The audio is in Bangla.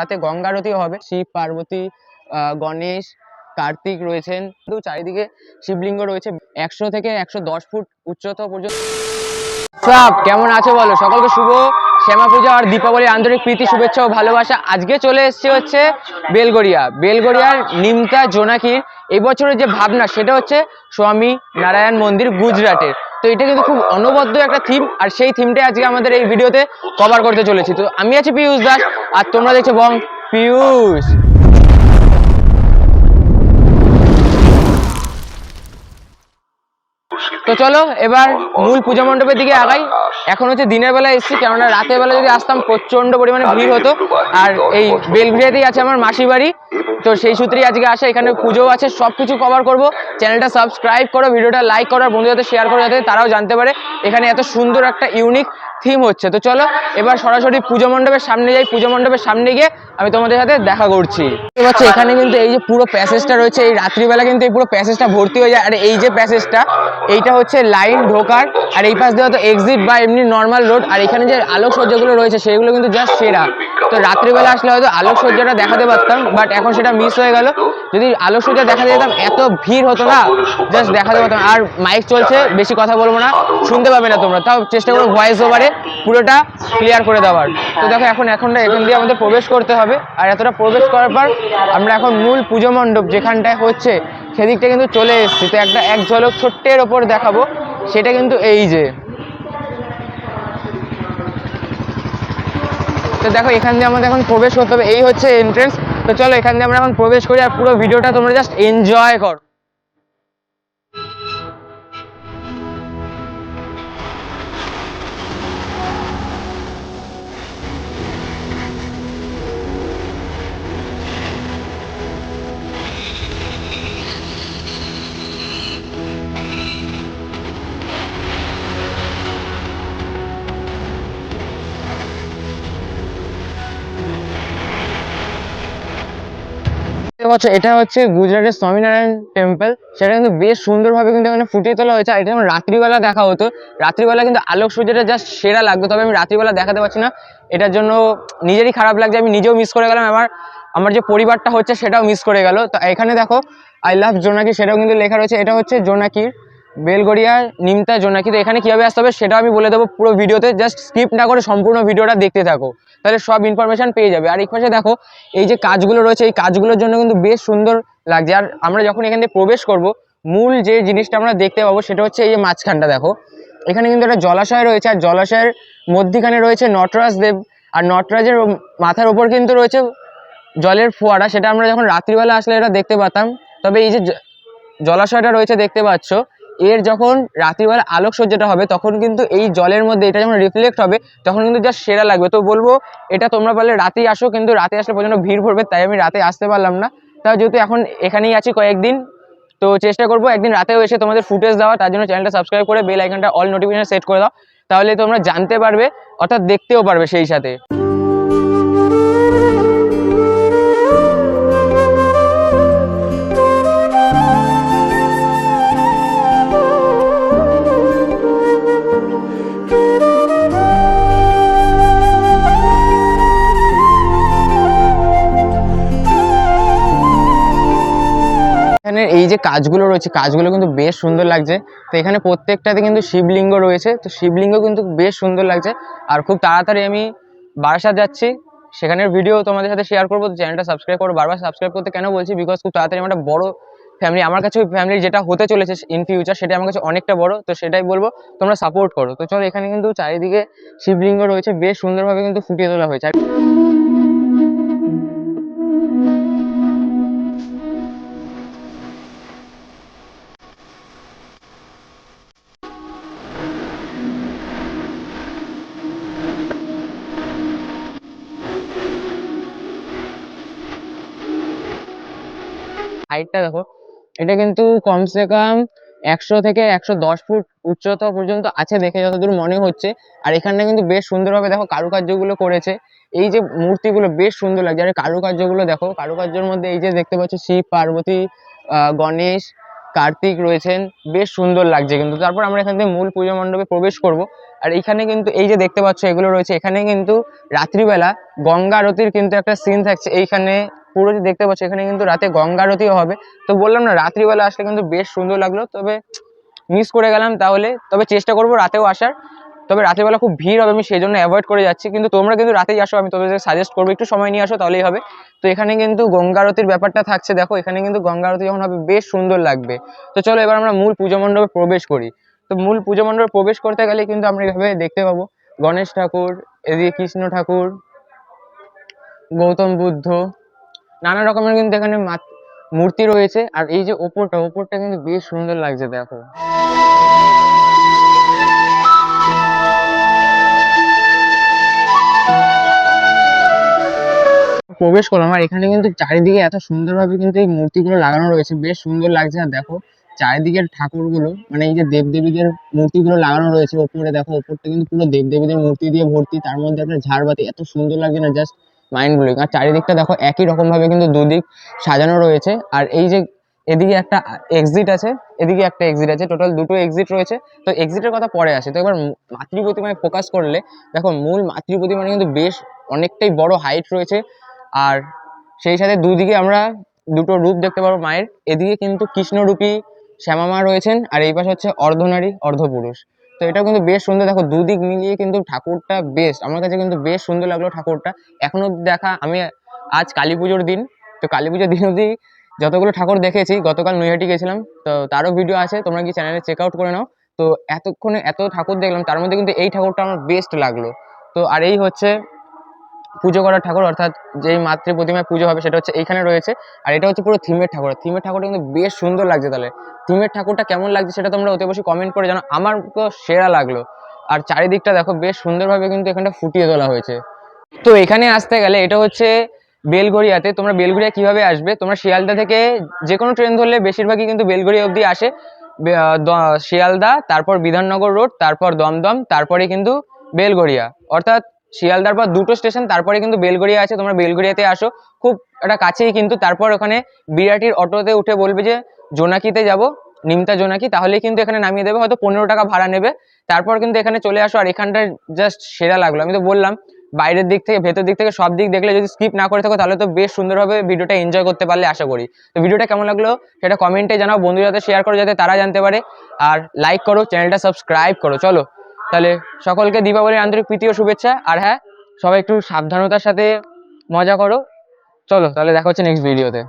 রাতে গঙ্গা আরতিও হবে। শিব, পার্বতী, গণেশ, কার্তিক রয়েছেন। কিন্তু চারিদিকে শিবলিঙ্গ রয়েছে 100 থেকে 110 ফুট উচ্চতা পর্যন্ত। সব কেমন আছো বলো? সকলকে শুভ শ্যামা পূজা আর দীপাবলির আন্তরিক প্রীতি, শুভেচ্ছা ও ভালোবাসা। আজকে চলে এসেছি হচ্ছে বেলগড়িয়ার নিমতা জোনাকির এবছরের যে ভাবনা সেটা হচ্ছে স্বামী নারায়ণ মন্দির গুজরাটের। তো এটা কিন্তু খুব অনবদ্য একটা থিম, আর সেই থিমটাই আজকে আমাদের এই ভিডিওতে কভার করতে চলেছি। তো আমি আছি পিয়ুষ দাস, আর তোমরা দেখছো বং পিয়ুষ। তো চলো এবার মূল পূজা মণ্ডপের দিকে আগাই। এখন হচ্ছে দিনের বেলা এসেছি, কেননা রাতের বেলা যদি আসতাম প্রচন্ড পরিমাণে ভিড় হতো। আর এই বেলঘরিয়াতেই আছে আমার মাসি বাড়ি, তো সেই সূত্রেই আজকে আসা। এখানে পুজো আছে, সবকিছু কভার করব। চ্যানেলটা সাবস্ক্রাইব করো, ভিডিওটা লাইক করো, আর বন্ধুদের সাথে শেয়ার করো যাতে তারাও জানতে পারে এখানে এত সুন্দর একটা ইউনিক থিম হচ্ছে। তো চলো এবার সরাসরি পুজো মণ্ডপের সামনে যাই। পুজো মণ্ডপের সামনে গিয়ে আমি তোমাদের সাথে দেখা করছি। এখানে কিন্তু এই যে পুরো প্যাসেজটা রয়েছে, এই রাত্রিবেলা কিন্তু এই পুরো প্যাসেজটা ভর্তি হয়ে যায়। আর এই যে প্যাসেজটা, এইটা হচ্ছে লাইন ঢোকার, আর এই পাশ দিয়ে হয়তো এক্সিট বা এমনি নর্মাল রোড। আর এখানে যে আলোকসজ্জাগুলো রয়েছে সেগুলো কিন্তু জাস্ট সেরা। তো রাত্রিবেলা আসলে হয়তো আলোকসজ্জাটা দেখাতে পারতাম, বাট এখন সেটা মিস হয়ে গেল। যদি আলোকসজ্জা দেখাতে যেতাম এত ভিড় হতো না, জাস্ট দেখাতে পারতাম। আর মাইক চলছে, বেশি কথা বলবো না, শুনতে পাবে না তোমরা, তাও চেষ্টা করবো ভয়েস ওভারে পুরোটা ক্লিয়ার করে দেওয়ার। তো দেখো এখান দিয়ে আমাদের প্রবেশ করতে হবে। আর এতটা প্রবেশ করার পর আমরা এখন মূল পুজো মণ্ডপ যেখানটায় হচ্ছে সেদিকটা কিন্তু চলে এসেছি। তো এক ঝলক ছোট্টের ওপর দেখাবো, সেটা কিন্তু এই যে। তো দেখো এখান দিয়ে আমাদের এখন প্রবেশ করতে হবে, এই হচ্ছে এন্ট্রেন্স। তো চলো এখান দিয়ে আমরা এখন প্রবেশ করি, আর পুরো ভিডিওটা তোমরা জাস্ট এনজয় করো। এটা হচ্ছে গুজরাটের স্বামীনারায়ণ টেম্পল। সেটা কিন্তু বেশ সুন্দরভাবে কিন্তু এখানে ফুটিয়ে তোলা হয়েছে। আর এটা যেমন রাত্রিবেলা দেখা হতো, রাত্রিবেলা কিন্তু আলোকসজ্জাটা জাস্ট সেরা লাগতো। তবে আমি রাত্রিবেলা দেখাতে পারছি না, এটার জন্য নিজেরই খারাপ লাগছে। আমি নিজেও মিস করে গেলাম, আমার যে পরিবারটা হচ্ছে সেটাও মিস করে গেল। তো এখানে দেখো আই লাভ জোনাকি সেটাও কিন্তু লেখা রয়েছে। এটা হচ্ছে জোনাকির বেলগড়িয়া নিমতা জোনাকি। তো এখানে কীভাবে আসতে হবে সেটাও আমি বলে দেবো পুরো ভিডিওতে, জাস্ট স্কিপ না করে সম্পূর্ণ ভিডিওটা দেখতে থাকো, তাহলে সব ইনফরমেশন পেয়ে যাবে। আর এই পাশে দেখো এই যে কাজগুলো রয়েছে, এই কাজগুলোর জন্য কিন্তু বেশ সুন্দর লাগছে। আর আমরা যখন এখান থেকে প্রবেশ করব, মূল যে জিনিসটা আমরা দেখতে পাবো সেটা হচ্ছে এই যে মাঝখানটা দেখো, এখানে কিন্তু একটা জলাশয় রয়েছে। আর জলাশয়ের মধ্যিখানে রয়েছে নটরাজ দেব, আর নটরাজের মাথার ওপর কিন্তু রয়েছে জলের ফোয়ারা। সেটা আমরা যখন রাত্রিবেলা আসলে এটা দেখতে পাতাম। তবে এই যে জলাশয়টা রয়েছে দেখতে পাচ্ছ, এর যখন রাত্রিবেলা আলোকসজ্জাটা হবে তখন কিন্তু এই জলের মধ্যে এটা যখন রিফ্লেক্ট হবে তখন কিন্তু জাস্ট সেরা লাগবে। তো বলবো এটা তোমরা পারলে রাতেই আসো, কিন্তু রাতে আসলে প্রচণ্ড ভিড় পড়বে, তাই আমি রাতে আসতে পারলাম না। তাও যেহেতু এখন এখানেই আছি কয়েকদিন, তো চেষ্টা করবো একদিন রাতেও এসে তোমাদের ফুটেজ দেওয়া। তার জন্য চ্যানেলটা সাবস্ক্রাইব করে বেল আইকনটা অল নোটিফিকেশন সেট করে দাও, তাহলে তোমরা জানতে পারবে, অর্থাৎ দেখতেও পারবে সেই সাথে। এখানে এই যে কাজগুলো রয়েছে, কাজগুলো কিন্তু বেশ সুন্দর লাগছে। তো এখানে প্রত্যেকটাতে কিন্তু শিবলিঙ্গ রয়েছে, তো শিবলিঙ্গ কিন্তু বেশ সুন্দর লাগছে। আর খুব তাড়াতাড়ি আমি বারাসাত যাচ্ছি, সেখানের ভিডিও তোমাদের সাথে শেয়ার করবো। তো চ্যানেলটা সাবস্ক্রাইব করো। বারবার সাবস্ক্রাইব করতে কেন বলছি, বিকজ খুব তাড়াতাড়ি আমার একটা বড় ফ্যামিলি, আমার কাছে ওই ফ্যামিলি যেটা হতে চলেছে ইন ফিউচার সেটা আমার কাছে অনেকটা বড়। তো সেটাই বলবো তোমরা সাপোর্ট করো। তো চলো এখানে কিন্তু চারিদিকে শিবলিঙ্গ রয়েছে, বেশ সুন্দরভাবে কিন্তু ফুটিয়ে তোলা হয়েছে। হাইটটা দেখো, এটা কিন্তু কমসে কম 100 থেকে 110 ফুট উচ্চতা পর্যন্ত আছে দেখে যতদূর মনে হচ্ছে। আর এখানটা কিন্তু বেশ সুন্দরভাবে দেখো কারুকার্যগুলো করেছে, এই যে মূর্তিগুলো বেশ সুন্দর লাগছে। আর কারুকার্যগুলো দেখো, কারুকার্যের মধ্যে এই যে দেখতে পাচ্ছ শিব, পার্বতী, গণেশ, কার্তিক রয়েছেন, বেশ সুন্দর লাগছে কিন্তু। তারপর আমরা এখান থেকে মূল পুজো মণ্ডপে প্রবেশ করব। আর এইখানে কিন্তু এই যে দেখতে পাচ্ছ এগুলো রয়েছে, এখানে কিন্তু রাত্রিবেলা গঙ্গা আরতির কিন্তু একটা সিন থাকছে এইখানে। পুরো যে দেখতে পাচ্ছ এখানে কিন্তু রাতে গঙ্গা আরতিও হবে। তো বললাম না, রাত্রিবেলা আসলে কিন্তু বেশ সুন্দর লাগলো, তবে মিস করে গেলাম তাহলে। তবে চেষ্টা করবো রাতেও আসার, তবে রাতেরবেলা খুব ভিড় হবে, আমি সেই জন্য অ্যাভয়েড করে যাচ্ছি। কিন্তু তোমরা কিন্তু রাতেই আসো, আমি তোমাদের সাজেস্ট করবো একটু সময় নিয়ে আসো তাহলেই হবে। তো এখানে কিন্তু গঙ্গা আরতির ব্যাপারটা থাকছে, দেখো এখানে কিন্তু গঙ্গা আরতি যখন হবে বেশ সুন্দর লাগবে। তো চলো এবার আমরা মূল পুজো মণ্ডপে প্রবেশ করি। তো মূল পুজো মণ্ডপে প্রবেশ করতে গেলে কিন্তু আমরা এইভাবে দেখতে পাবো গণেশ ঠাকুর, এদিকে কৃষ্ণ ঠাকুর, গৌতম বুদ্ধ, নানা রকমের কিন্তু এখানে মূর্তি রয়েছে। আর এই যে ওপরটা কিন্তু বেশ সুন্দর লাগছে দেখো। প্রবেশ করলাম আর এখানে কিন্তু চারিদিকে এত সুন্দরভাবে কিন্তু এই মূর্তিগুলো লাগানো রয়েছে, বেশ সুন্দর লাগছে। আর দেখো চারিদিকের ঠাকুরগুলো, মানে এই যে দেবদেবীদের মূর্তিগুলো লাগানো রয়েছে ওপরে, দেখো ওপরটা কিন্তু পুরো দেবদেবীদের মূর্তি দিয়ে ভর্তি, তার মধ্যে একটা ঝাড়বাতি, এত সুন্দর লাগছে না, জাস্ট মাইন্ড ব্লোয়িং। আর চারিদিকটা দেখো একই রকম ভাবে কিন্তু দুদিক সাজানো রয়েছে। আর এই যে এদিকে একটা এক্সিট আছে, এদিকে একটা এক্সিট আছে, টোটাল দুটো এক্সিট রয়েছে। তো এক্সিটের কথা পরে আসে। তো এবার মাতৃ প্রতিমায় ফোকাস করলে দেখো মূল মাতৃ প্রতিমাটা কিন্তু বেশ অনেকটাই বড় হাইট রয়েছে। আর সেই সাথে দুদিকে আমরা দুটো রূপ দেখতে পারবো মায়ের। এদিকে কিন্তু কৃষ্ণরূপী শ্যামা মা রয়েছেন, আর এই পাশে হচ্ছে অর্ধনারী অর্ধপুরুষ। তো এটা কিন্তু বেশ সুন্দর, দেখো দুদিক মিলিয়ে কিন্তু ঠাকুরটা বেশ, আমার কাছে কিন্তু বেশ সুন্দর লাগলো ঠাকুরটা। এখনো দেখা, আমি আজ কালী পুজোর দিন, তো কালী পুজোর দিন অবধি যতগুলো ঠাকুর দেখেছি, গতকাল নৈহাটি গেছিলাম, তো তারও ভিডিও আছে, তোমরা কি চ্যানেলে চেক আউট করে নাও। তো এতক্ষণে এত ঠাকুর দেখলাম, তার মধ্যে কিন্তু এই ঠাকুরটা আমার বেস্ট লাগলো। তো আর এই হচ্ছে পুজো করার ঠাকুর, অর্থাৎ যেই মাতৃ প্রতিমায় পুজো হবে সেটা হচ্ছে এইখানে রয়েছে। আর এটা হচ্ছে পুরো থিমের ঠাকুর, থিমের ঠাকুরটা কিন্তু বেশ সুন্দর লাগছে। তাহলে থিমের ঠাকুরটা কেমন লাগছে সেটা তোমরা অতি অবশ্যই কমেন্ট করে জানো, আমার তো সেরা লাগলো। আর চারিদিকটা দেখো বেশ সুন্দরভাবে কিন্তু এখানটা ফুটিয়ে তোলা হয়েছে। তো এখানে আসতে গেলে এটা হচ্ছে বেলগড়িয়াতে। তোমরা বেলগড়িয়া কিভাবে আসবে, তোমরা শিয়ালদা থেকে যে কোনো ট্রেন ধরলে বেশিরভাগই কিন্তু বেলগড়িয়া অবধি আসে। শিয়ালদা, তারপর বিধাননগর রোড, তারপর দমদম, তারপরে কিন্তু বেলগড়িয়া। অর্থাৎ শিয়ালদার পর দুটো স্টেশন, তারপরে কিন্তু বেলগড়িয়া আছে। তোমরা বেলগড়িয়াতে আসো, খুব একটা কাছেই কিন্তু। তারপর ওখানে বিরাটির অটোতে উঠে বলবে যে জোনাকিতে যাব, নিমতা জোনাকি, তাহলেই কিন্তু এখানে নামিয়ে দেবে, হয়তো 15 টাকা ভাড়া নেবে। তারপর কিন্তু এখানে চলে আসো। আর এখানটা জাস্ট সেরা লাগলো, আমি তো বললাম বাইরের দিক থেকে ভেতর দিক থেকে সব দিক দেখলে, যদি স্কিপ না করে থাকো তাহলে তো বেশ সুন্দরভাবে ভিডিওটা এনজয় করতে পারলে আশা করি। তো ভিডিওটা কেমন লাগলো সেটা কমেন্টে জানাও, বন্ধুদের সাথে শেয়ার করো যাতে তারা জানতে পারে। আর লাইক করো, চ্যানেলটা সাবস্ক্রাইব করো। চলো তাহলে সকলকে দীপাবলির আন্তরিক প্রীতি ও শুভেচ্ছা। আর হ্যাঁ, সবাই একটু সাবধানতার সাথে মজা করো। চলো তাহলে দেখা হচ্ছে নেক্সট ভিডিওতে।